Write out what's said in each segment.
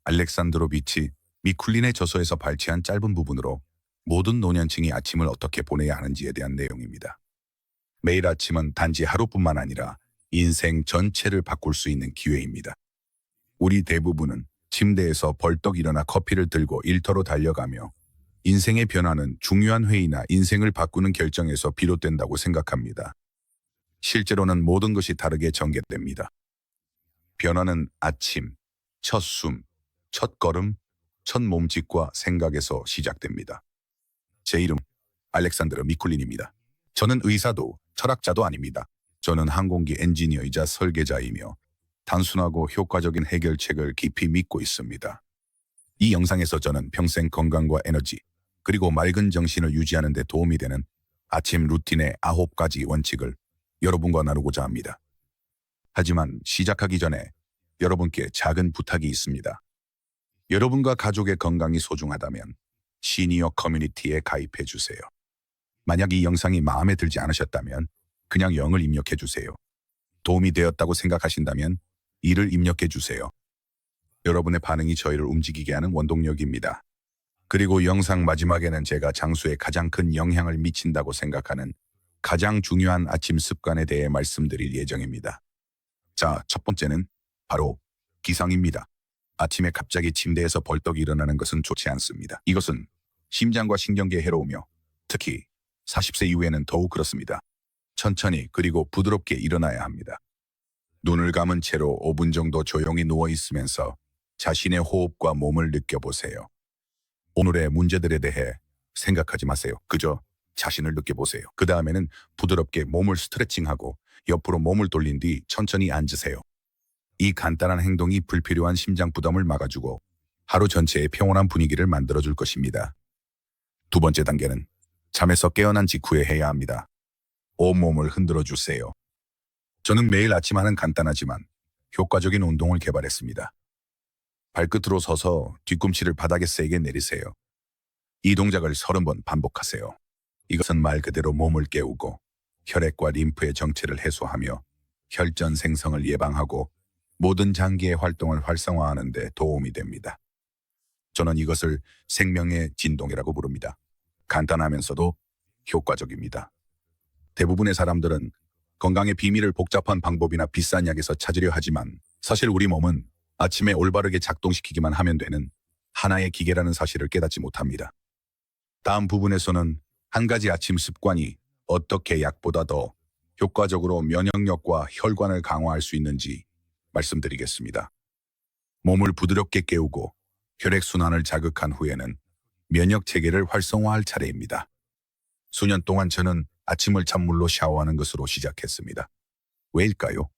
알렉산드로비치 미쿨린의 저서에서 발췌한 짧은 부분으로 모든 노년층이 아침을 어떻게 보내야 하는지에 대한 내용입니다. 매일 아침은 단지 하루뿐만 아니라 인생 전체를 바꿀 수 있는 기회입니다. 우리 대부분은 침대에서 벌떡 일어나 커피를 들고 일터로 달려가며 인생의 변화는 중요한 회의나 인생을 바꾸는 결정에서 비롯된다고 생각합니다. 실제로는 모든 것이 다르게 전개됩니다. 변화는 아침, 첫 숨, 첫 걸음, 첫 몸짓과 생각에서 시작됩니다. 제 이름 알렉산드로 미쿨린입니다. 저는 의사도 철학자도 아닙니다. 저는 항공기 엔지니어이자 설계자이며 단순하고 효과적인 해결책을 깊이 믿고 있습니다. 이 영상에서 저는 평생 건강과 에너지, 그리고 맑은 정신을 유지하는 데 도움이 되는 아침 루틴의 9가지 원칙을 여러분과 나누고자 합니다. 하지만 시작하기 전에 여러분께 작은 부탁이 있습니다. 여러분과 가족의 건강이 소중하다면 시니어 커뮤니티에 가입해 주세요. 만약 이 영상이 마음에 들지 않으셨다면 그냥 0을 입력해 주세요. 도움이 되었다고 생각하신다면 2를 입력해 주세요. 여러분의 반응이 저희를 움직이게 하는 원동력입니다. 그리고 영상 마지막에는 제가 장수에 가장 큰 영향을 미친다고 생각하는 가장 중요한 아침 습관에 대해 말씀드릴 예정입니다. 자, 첫 번째는 바로 기상입니다. 아침에 갑자기 침대에서 벌떡 일어나는 것은 좋지 않습니다. 이것은 심장과 신경계에 해로우며 특히 40세 이후에는 더욱 그렇습니다. 천천히 그리고 부드럽게 일어나야 합니다. 눈을 감은 채로 5분 정도 조용히 누워 있으면서 자신의 호흡과 몸을 느껴보세요. 오늘의 문제들에 대해 생각하지 마세요. 그저 자신을 느껴보세요. 그 다음에는 부드럽게 몸을 스트레칭하고 옆으로 몸을 돌린 뒤 천천히 앉으세요. 이 간단한 행동이 불필요한 심장 부담을 막아주고 하루 전체의 평온한 분위기를 만들어줄 것입니다. 두 번째 단계는 잠에서 깨어난 직후에 해야 합니다. 온몸을 흔들어 주세요. 저는 매일 아침 하는 간단하지만 효과적인 운동을 개발했습니다. 발끝으로 서서 뒤꿈치를 바닥에 세게 내리세요. 이 동작을 30번 반복하세요. 이것은 말 그대로 몸을 깨우고 혈액과 림프의 정체를 해소하며 혈전 생성을 예방하고 모든 장기의 활동을 활성화하는 데 도움이 됩니다. 저는 이것을 생명의 진동이라고 부릅니다. 간단하면서도 효과적입니다. 대부분의 사람들은 건강의 비밀을 복잡한 방법이나 비싼 약에서 찾으려 하지만 사실 우리 몸은 아침에 올바르게 작동시키기만 하면 되는 하나의 기계라는 사실을 깨닫지 못합니다. 다음 부분에서는 한 가지 아침 습관이 어떻게 약보다 더 효과적으로 면역력과 혈관을 강화할 수 있는지 말씀드리겠습니다. 몸을 부드럽게 깨우고 혈액순환을 자극한 후에는 면역체계를 활성화할 차례입니다. 수년 동안 저는 아침을 찬물로 샤워하는 것으로 시작했습니다. 왜일까요?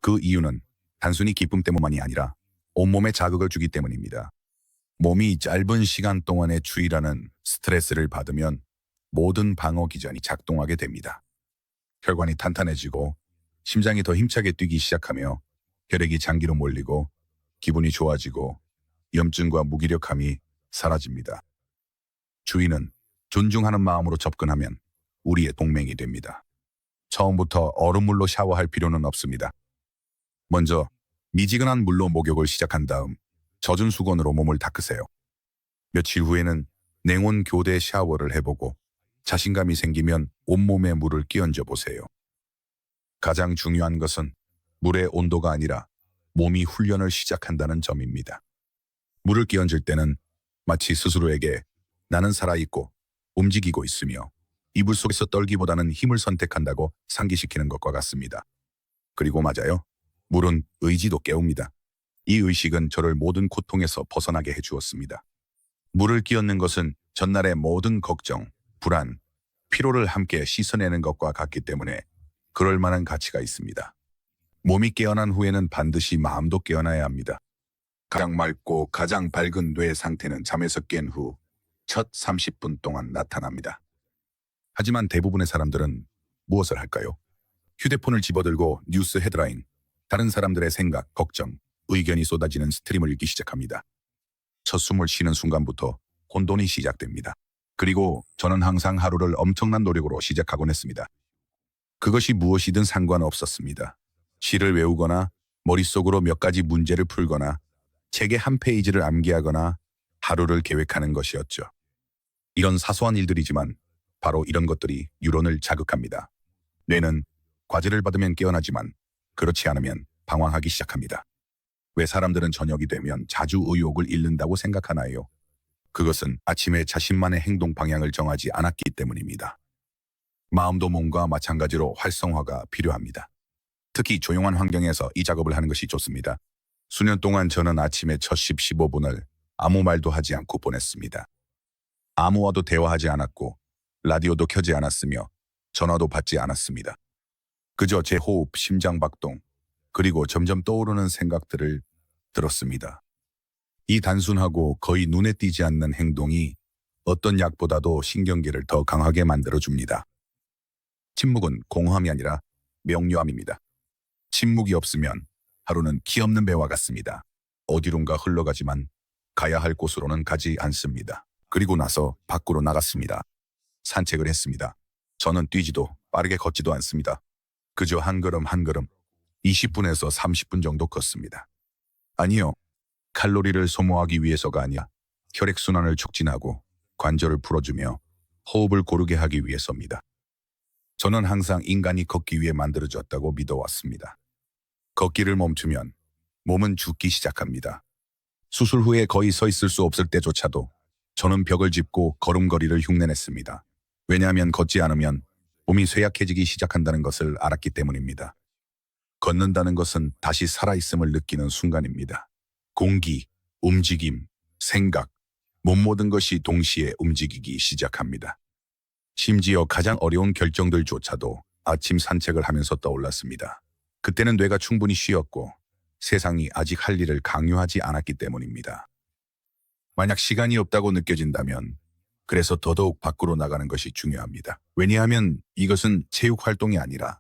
그 이유는 단순히 기쁨 때문만이 아니라 온몸에 자극을 주기 때문입니다. 몸이 짧은 시간 동안의 추위라는 스트레스를 받으면 모든 방어 기전이 작동하게 됩니다. 혈관이 탄탄해지고 심장이 더 힘차게 뛰기 시작하며 혈액이 장기로 몰리고 기분이 좋아지고 염증과 무기력함이 사라집니다. 추위는 존중하는 마음으로 접근하면 우리의 동맹이 됩니다. 처음부터 얼음물로 샤워할 필요는 없습니다. 먼저 미지근한 물로 목욕을 시작한 다음 젖은 수건으로 몸을 닦으세요. 며칠 후에는 냉온 교대 샤워를 해보고 자신감이 생기면 온몸에 물을 끼얹어 보세요. 가장 중요한 것은 물의 온도가 아니라 몸이 훈련을 시작한다는 점입니다. 물을 끼얹을 때는 마치 스스로에게 나는 살아있고 움직이고 있으며 이불 속에서 떨기보다는 힘을 선택한다고 상기시키는 것과 같습니다. 그리고 맞아요. 물은 의지도 깨웁니다. 이 의식은 저를 모든 고통에서 벗어나게 해주었습니다. 물을 끼얹는 것은 전날의 모든 걱정, 불안, 피로를 함께 씻어내는 것과 같기 때문에 그럴 만한 가치가 있습니다. 몸이 깨어난 후에는 반드시 마음도 깨어나야 합니다. 가장 맑고 가장 밝은 뇌 상태는 잠에서 깬 후 첫 30분 동안 나타납니다. 하지만 대부분의 사람들은 무엇을 할까요? 휴대폰을 집어들고 뉴스 헤드라인, 다른 사람들의 생각, 걱정, 의견이 쏟아지는 스트림을 읽기 시작합니다. 첫 숨을 쉬는 순간부터 혼돈이 시작됩니다. 그리고 저는 항상 하루를 엄청난 노력으로 시작하곤 했습니다. 그것이 무엇이든 상관없었습니다. 시를 외우거나 머릿속으로 몇 가지 문제를 풀거나 책의 한 페이지를 암기하거나 하루를 계획하는 것이었죠. 이런 사소한 일들이지만 바로 이런 것들이 뉴런을 자극합니다. 뇌는 과제를 받으면 깨어나지만 그렇지 않으면 방황하기 시작합니다. 왜 사람들은 저녁이 되면 자주 의욕을 잃는다고 생각하나요? 그것은 아침에 자신만의 행동 방향을 정하지 않았기 때문입니다. 마음도 몸과 마찬가지로 활성화가 필요합니다. 특히 조용한 환경에서 이 작업을 하는 것이 좋습니다. 수년 동안 저는 아침에 첫 15분을 아무 말도 하지 않고 보냈습니다. 아무와도 대화하지 않았고 라디오도 켜지 않았으며 전화도 받지 않았습니다. 그저 제 호흡, 심장박동, 그리고 점점 떠오르는 생각들을 들었습니다. 이 단순하고 거의 눈에 띄지 않는 행동이 어떤 약보다도 신경계를 더 강하게 만들어줍니다. 침묵은 공허함이 아니라 명료함입니다. 침묵이 없으면 하루는 기 없는 배와 같습니다. 어디론가 흘러가지만 가야 할 곳으로는 가지 않습니다. 그리고 나서 밖으로 나갔습니다. 산책을 했습니다. 저는 뛰지도 빠르게 걷지도 않습니다. 그저 한 걸음 한 걸음 20분에서 30분 정도 걷습니다. 아니요, 칼로리를 소모하기 위해서가 아니라 혈액순환을 촉진하고 관절을 풀어주며 호흡을 고르게 하기 위해서입니다. 저는 항상 인간이 걷기 위해 만들어졌다고 믿어왔습니다. 걷기를 멈추면 몸은 죽기 시작합니다. 수술 후에 거의 서 있을 수 없을 때조차도 저는 벽을 짚고 걸음걸이를 흉내냈습니다. 왜냐하면 걷지 않으면 몸이 쇠약해지기 시작한다는 것을 알았기 때문입니다. 걷는다는 것은 다시 살아있음을 느끼는 순간입니다. 공기, 움직임, 생각, 몸 모든 것이 동시에 움직이기 시작합니다. 심지어 가장 어려운 결정들조차도 아침 산책을 하면서 떠올랐습니다. 그때는 뇌가 충분히 쉬었고 세상이 아직 할 일을 강요하지 않았기 때문입니다. 만약 시간이 없다고 느껴진다면 그래서 더더욱 밖으로 나가는 것이 중요합니다. 왜냐하면 이것은 체육 활동이 아니라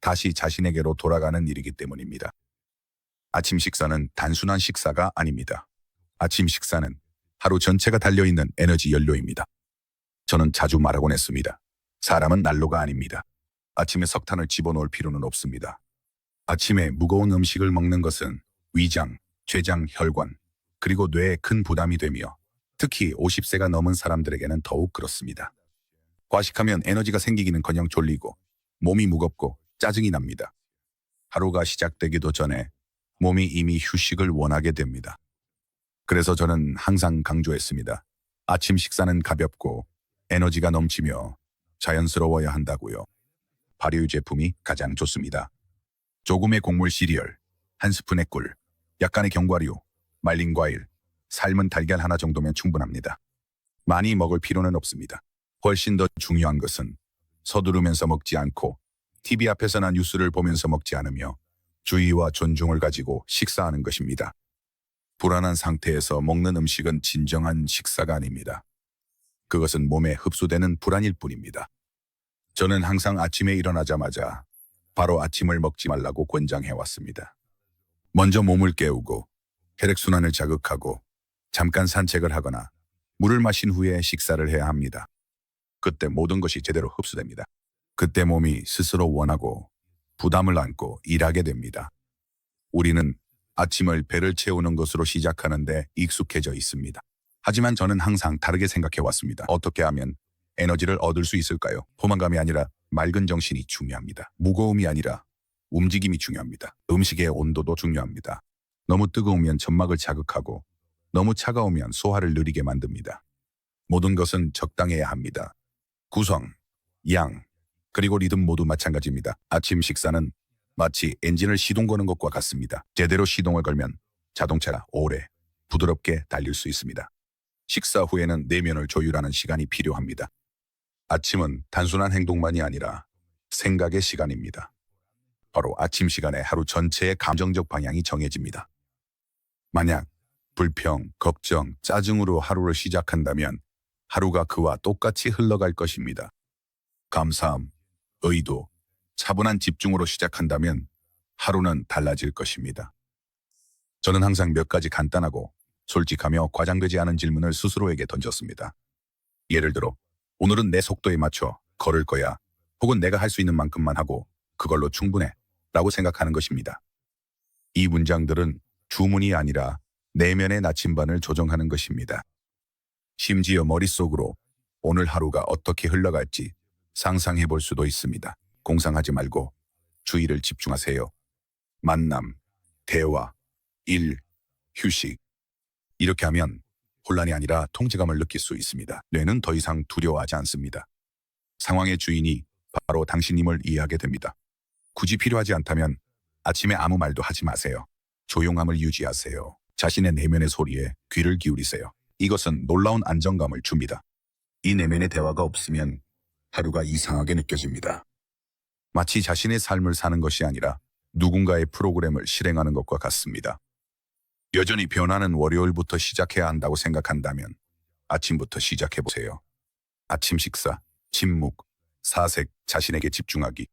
다시 자신에게로 돌아가는 일이기 때문입니다. 아침 식사는 단순한 식사가 아닙니다. 아침 식사는 하루 전체가 달려있는 에너지 연료입니다. 저는 자주 말하곤 했습니다. 사람은 난로가 아닙니다. 아침에 석탄을 집어넣을 필요는 없습니다. 아침에 무거운 음식을 먹는 것은 위장, 췌장, 혈관, 그리고 뇌에 큰 부담이 되며 특히 50세가 넘은 사람들에게는 더욱 그렇습니다. 과식하면 에너지가 생기기는커녕 졸리고 몸이 무겁고 짜증이 납니다. 하루가 시작되기도 전에 몸이 이미 휴식을 원하게 됩니다. 그래서 저는 항상 강조했습니다. 아침 식사는 가볍고 에너지가 넘치며 자연스러워야 한다고요. 발효 제품이 가장 좋습니다. 조금의 곡물 시리얼, 한 스푼의 꿀, 약간의 견과류, 말린 과일, 삶은 달걀 하나 정도면 충분합니다. 많이 먹을 필요는 없습니다. 훨씬 더 중요한 것은 서두르면서 먹지 않고 TV 앞에서나 뉴스를 보면서 먹지 않으며 주의와 존중을 가지고 식사하는 것입니다. 불안한 상태에서 먹는 음식은 진정한 식사가 아닙니다. 그것은 몸에 흡수되는 불안일 뿐입니다. 저는 항상 아침에 일어나자마자 바로 아침을 먹지 말라고 권장해왔습니다. 먼저 몸을 깨우고 혈액순환을 자극하고 잠깐 산책을 하거나 물을 마신 후에 식사를 해야 합니다. 그때 모든 것이 제대로 흡수됩니다. 그때 몸이 스스로 원하고 부담을 안고 일하게 됩니다. 우리는 아침을 배를 채우는 것으로 시작하는데 익숙해져 있습니다. 하지만 저는 항상 다르게 생각해왔습니다. 어떻게 하면 에너지를 얻을 수 있을까요? 포만감이 아니라 맑은 정신이 중요합니다. 무거움이 아니라 움직임이 중요합니다. 음식의 온도도 중요합니다. 너무 뜨거우면 점막을 자극하고 너무 차가우면 소화를 느리게 만듭니다. 모든 것은 적당해야 합니다. 구성, 양, 그리고 리듬 모두 마찬가지입니다. 아침 식사는 마치 엔진을 시동 거는 것과 같습니다. 제대로 시동을 걸면 자동차가 오래, 부드럽게 달릴 수 있습니다. 식사 후에는 내면을 조율하는 시간이 필요합니다. 아침은 단순한 행동만이 아니라 생각의 시간입니다. 바로 아침 시간에 하루 전체의 감정적 방향이 정해집니다. 만약 불평, 걱정, 짜증으로 하루를 시작한다면 하루가 그와 똑같이 흘러갈 것입니다. 감사함, 의도, 차분한 집중으로 시작한다면 하루는 달라질 것입니다. 저는 항상 몇 가지 간단하고 솔직하며 과장되지 않은 질문을 스스로에게 던졌습니다. 예를 들어, 오늘은 내 속도에 맞춰 걸을 거야. 혹은 내가 할 수 있는 만큼만 하고 그걸로 충분해. 라고 생각하는 것입니다. 이 문장들은 주문이 아니라 내면의 나침반을 조정하는 것입니다. 심지어 머릿속으로 오늘 하루가 어떻게 흘러갈지 상상해 볼 수도 있습니다. 공상하지 말고 주의를 집중하세요. 만남, 대화, 일, 휴식. 이렇게 하면 혼란이 아니라 통제감을 느낄 수 있습니다. 뇌는 더 이상 두려워하지 않습니다. 상황의 주인이 바로 당신임을 이해하게 됩니다. 굳이 필요하지 않다면 아침에 아무 말도 하지 마세요. 조용함을 유지하세요. 자신의 내면의 소리에 귀를 기울이세요. 이것은 놀라운 안정감을 줍니다. 이 내면의 대화가 없으면 하루가 이상하게 느껴집니다. 마치 자신의 삶을 사는 것이 아니라 누군가의 프로그램을 실행하는 것과 같습니다. 여전히 변하는 월요일부터 시작해야 한다고 생각한다면 아침부터 시작해보세요. 아침 식사, 침묵, 사색, 자신에게 집중하기.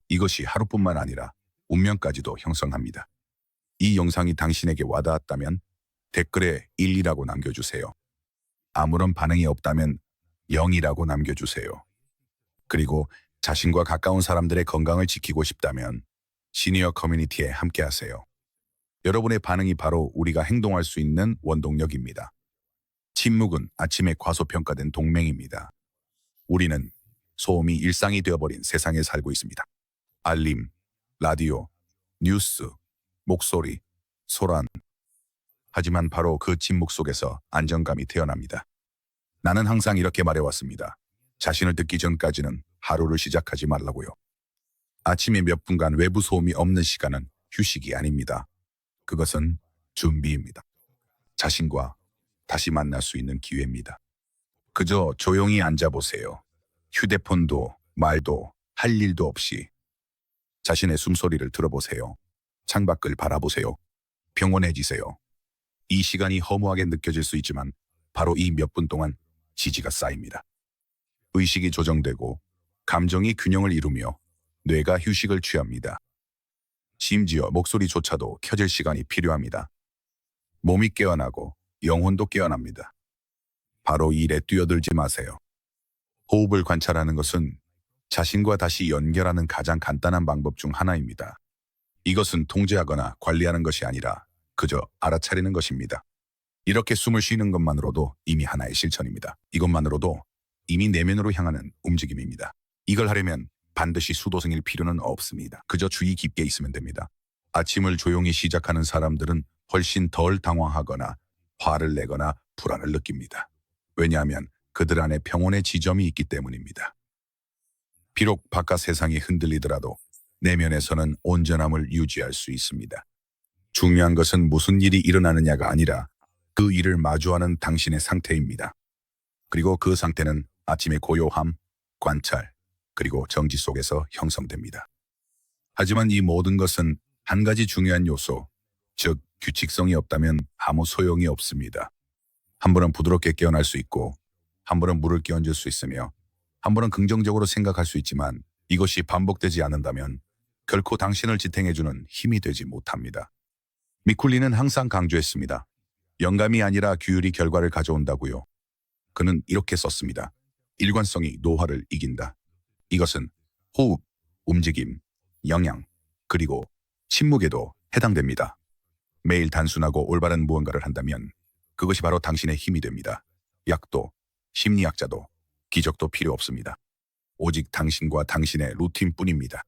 이것이 하루뿐만 아니라 운명까지도 형성합니다. 이 영상이 당신에게 와닿았다면 댓글에 1이라고 남겨주세요. 아무런 반응이 없다면 0이라고 남겨주세요. 그리고 자신과 가까운 사람들의 건강을 지키고 싶다면 시니어 커뮤니티에 함께하세요. 여러분의 반응이 바로 우리가 행동할 수 있는 원동력입니다. 침묵은 아침에 과소평가된 동맹입니다. 우리는 소음이 일상이 되어버린 세상에 살고 있습니다. 알림, 라디오, 뉴스, 목소리, 소란. 하지만 바로 그 침묵 속에서 안정감이 태어납니다. 나는 항상 이렇게 말해왔습니다. 자신을 듣기 전까지는 하루를 시작하지 말라고요. 아침에 몇 분간 외부 소음이 없는 시간은 휴식이 아닙니다. 그것은 준비입니다. 자신과 다시 만날 수 있는 기회입니다. 그저 조용히 앉아보세요. 휴대폰도 말도 할 일도 없이 자신의 숨소리를 들어보세요. 창밖을 바라보세요. 평온해지세요. 이 시간이 허무하게 느껴질 수 있지만 바로 이 몇 분 동안 지지가 쌓입니다. 의식이 조정되고 감정이 균형을 이루며 뇌가 휴식을 취합니다. 심지어 목소리조차도 켜질 시간이 필요합니다. 몸이 깨어나고 영혼도 깨어납니다. 바로 이 일에 뛰어들지 마세요. 호흡을 관찰하는 것은 자신과 다시 연결하는 가장 간단한 방법 중 하나입니다. 이것은 통제하거나 관리하는 것이 아니라 그저 알아차리는 것입니다. 이렇게 숨을 쉬는 것만으로도 이미 하나의 실천입니다. 이것만으로도 이미 내면으로 향하는 움직임입니다. 이걸 하려면 반드시 수도승일 필요는 없습니다. 그저 주의 깊게 있으면 됩니다. 아침을 조용히 시작하는 사람들은 훨씬 덜 당황하거나 화를 내거나 불안을 느낍니다. 왜냐하면 그들 안에 평온의 지점이 있기 때문입니다. 비록 바깥 세상이 흔들리더라도 내면에서는 온전함을 유지할 수 있습니다. 중요한 것은 무슨 일이 일어나느냐가 아니라 그 일을 마주하는 당신의 상태입니다. 그리고 그 상태는 아침의 고요함, 관찰, 그리고 정지 속에서 형성됩니다. 하지만 이 모든 것은 한 가지 중요한 요소, 즉 규칙성이 없다면 아무 소용이 없습니다. 한 번은 부드럽게 깨어날 수 있고 한 번은 물을 끼얹을 수 있으며 한 번은 긍정적으로 생각할 수 있지만 이것이 반복되지 않는다면 결코 당신을 지탱해주는 힘이 되지 못합니다. 미쿨리는 항상 강조했습니다. 영감이 아니라 규율이 결과를 가져온다고요. 그는 이렇게 썼습니다. 일관성이 노화를 이긴다. 이것은 호흡, 움직임, 영양, 그리고 침묵에도 해당됩니다. 매일 단순하고 올바른 무언가를 한다면 그것이 바로 당신의 힘이 됩니다. 약도, 심리학자도, 기적도 필요 없습니다. 오직 당신과 당신의 루틴뿐입니다.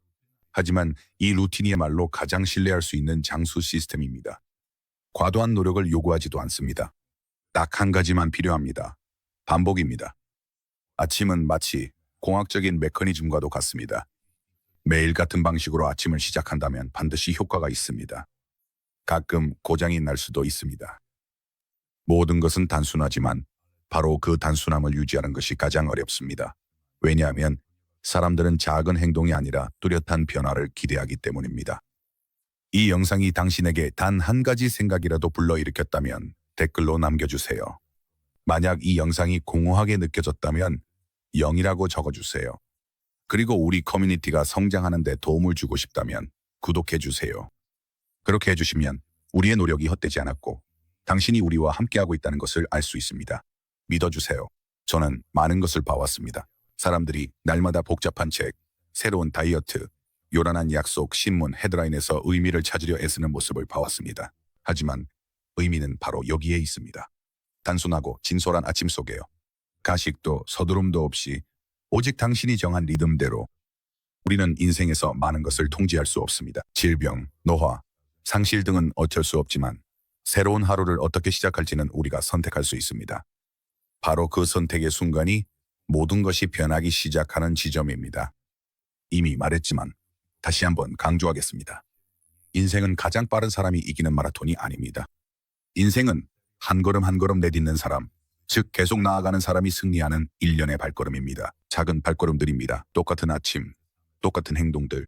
하지만 이 루틴이야말로 가장 신뢰할 수 있는 장수 시스템입니다. 과도한 노력을 요구하지도 않습니다. 딱 한 가지만 필요합니다. 반복입니다. 아침은 마치 공학적인 메커니즘과도 같습니다. 매일 같은 방식으로 아침을 시작한다면 반드시 효과가 있습니다. 가끔 고장이 날 수도 있습니다. 모든 것은 단순하지만 바로 그 단순함을 유지하는 것이 가장 어렵습니다. 왜냐하면 사람들은 작은 행동이 아니라 뚜렷한 변화를 기대하기 때문입니다. 이 영상이 당신에게 단 한 가지 생각이라도 불러일으켰다면 댓글로 남겨주세요. 만약 이 영상이 공허하게 느껴졌다면 0이라고 적어주세요. 그리고 우리 커뮤니티가 성장하는 데 도움을 주고 싶다면 구독해주세요. 그렇게 해주시면 우리의 노력이 헛되지 않았고 당신이 우리와 함께하고 있다는 것을 알 수 있습니다. 믿어주세요. 저는 많은 것을 봐왔습니다. 사람들이 날마다 복잡한 책, 새로운 다이어트, 요란한 약속, 신문, 헤드라인에서 의미를 찾으려 애쓰는 모습을 봐왔습니다. 하지만 의미는 바로 여기에 있습니다. 단순하고 진솔한 아침 속에요. 가식도 서두름도 없이 오직 당신이 정한 리듬대로. 우리는 인생에서 많은 것을 통제할 수 없습니다. 질병, 노화, 상실 등은 어쩔 수 없지만 새로운 하루를 어떻게 시작할지는 우리가 선택할 수 있습니다. 바로 그 선택의 순간이 모든 것이 변하기 시작하는 지점입니다. 이미 말했지만 다시 한번 강조하겠습니다. 인생은 가장 빠른 사람이 이기는 마라톤이 아닙니다. 인생은 한 걸음 한 걸음 내딛는 사람, 즉 계속 나아가는 사람이 승리하는 일련의 발걸음입니다. 작은 발걸음들입니다. 똑같은 아침, 똑같은 행동들.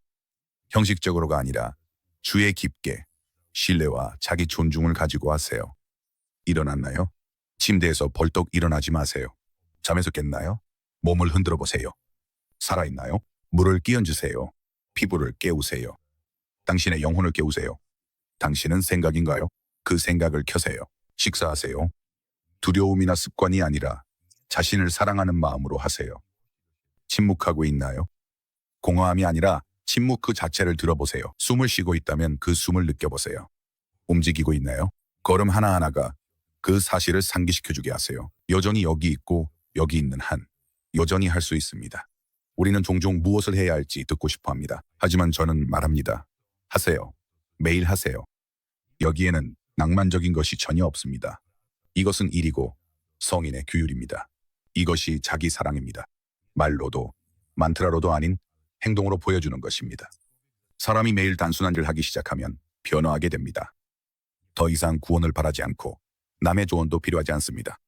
형식적으로가 아니라 주의 깊게 신뢰와 자기 존중을 가지고 하세요. 일어났나요? 침대에서 벌떡 일어나지 마세요. 잠에서 깼나요? 몸을 흔들어 보세요. 살아있나요? 물을 끼얹으세요. 피부를 깨우세요. 당신의 영혼을 깨우세요. 당신은 생각인가요? 그 생각을 켜세요. 식사하세요. 두려움이나 습관이 아니라 자신을 사랑하는 마음으로 하세요. 침묵하고 있나요? 공허함이 아니라 침묵 그 자체를 들어보세요. 숨을 쉬고 있다면 그 숨을 느껴보세요. 움직이고 있나요? 걸음 하나하나가 그 사실을 상기시켜주게 하세요. 여전히 여기 있고 여기 있는 한 여전히 할 수 있습니다. 우리는 종종 무엇을 해야 할지 듣고 싶어 합니다. 하지만 저는 말합니다. 하세요. 매일 하세요. 여기에는 낭만적인 것이 전혀 없습니다. 이것은 일이고 성인의 규율입니다. 이것이 자기 사랑입니다. 말로도 만트라로도 아닌 행동으로 보여주는 것입니다. 사람이 매일 단순한 일을 하기 시작하면 변화하게 됩니다. 더 이상 구원을 바라지 않고 남의 조언도 필요하지 않습니다.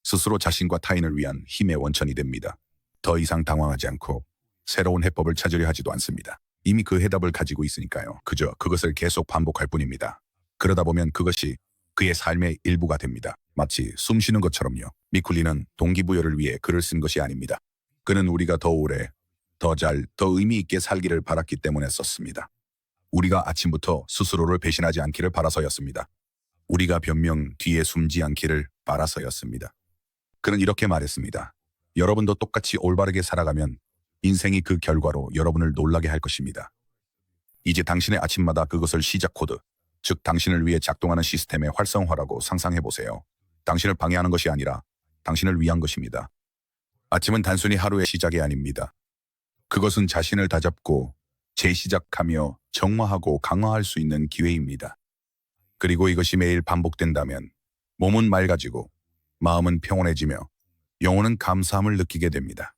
스스로 자신과 타인을 위한 힘의 원천이 됩니다. 더 이상 당황하지 않고 새로운 해법을 찾으려 하지도 않습니다. 이미 그 해답을 가지고 있으니까요. 그저 그것을 계속 반복할 뿐입니다. 그러다 보면 그것이 그의 삶의 일부가 됩니다. 마치 숨 쉬는 것처럼요. 미쿨리는 동기부여를 위해 글을 쓴 것이 아닙니다. 그는 우리가 더 오래, 더 잘, 더 의미 있게 살기를 바랐기 때문에 썼습니다. 우리가 아침부터 스스로를 배신하지 않기를 바라서였습니다. 우리가 변명 뒤에 숨지 않기를 바라서였습니다. 그는 이렇게 말했습니다. 여러분도 똑같이 올바르게 살아가면 인생이 그 결과로 여러분을 놀라게 할 것입니다. 이제 당신의 아침마다 그것을 시작 코드, 즉 당신을 위해 작동하는 시스템의 활성화라고 상상해보세요. 당신을 방해하는 것이 아니라 당신을 위한 것입니다. 아침은 단순히 하루의 시작이 아닙니다. 그것은 자신을 다잡고 재시작하며 정화하고 강화할 수 있는 기회입니다. 그리고 이것이 매일 반복된다면 몸은 맑아지고 마음은 평온해지며 영혼은 감사함을 느끼게 됩니다.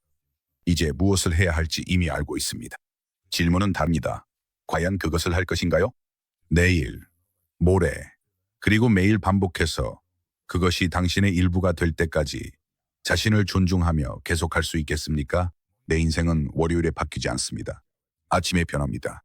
이제 무엇을 해야 할지 이미 알고 있습니다. 질문은 답니다. 과연 그것을 할 것인가요? 내일, 모레, 그리고 매일 반복해서 그것이 당신의 일부가 될 때까지 자신을 존중하며 계속할 수 있겠습니까? 내 인생은 월요일에 바뀌지 않습니다. 아침에 변합니다.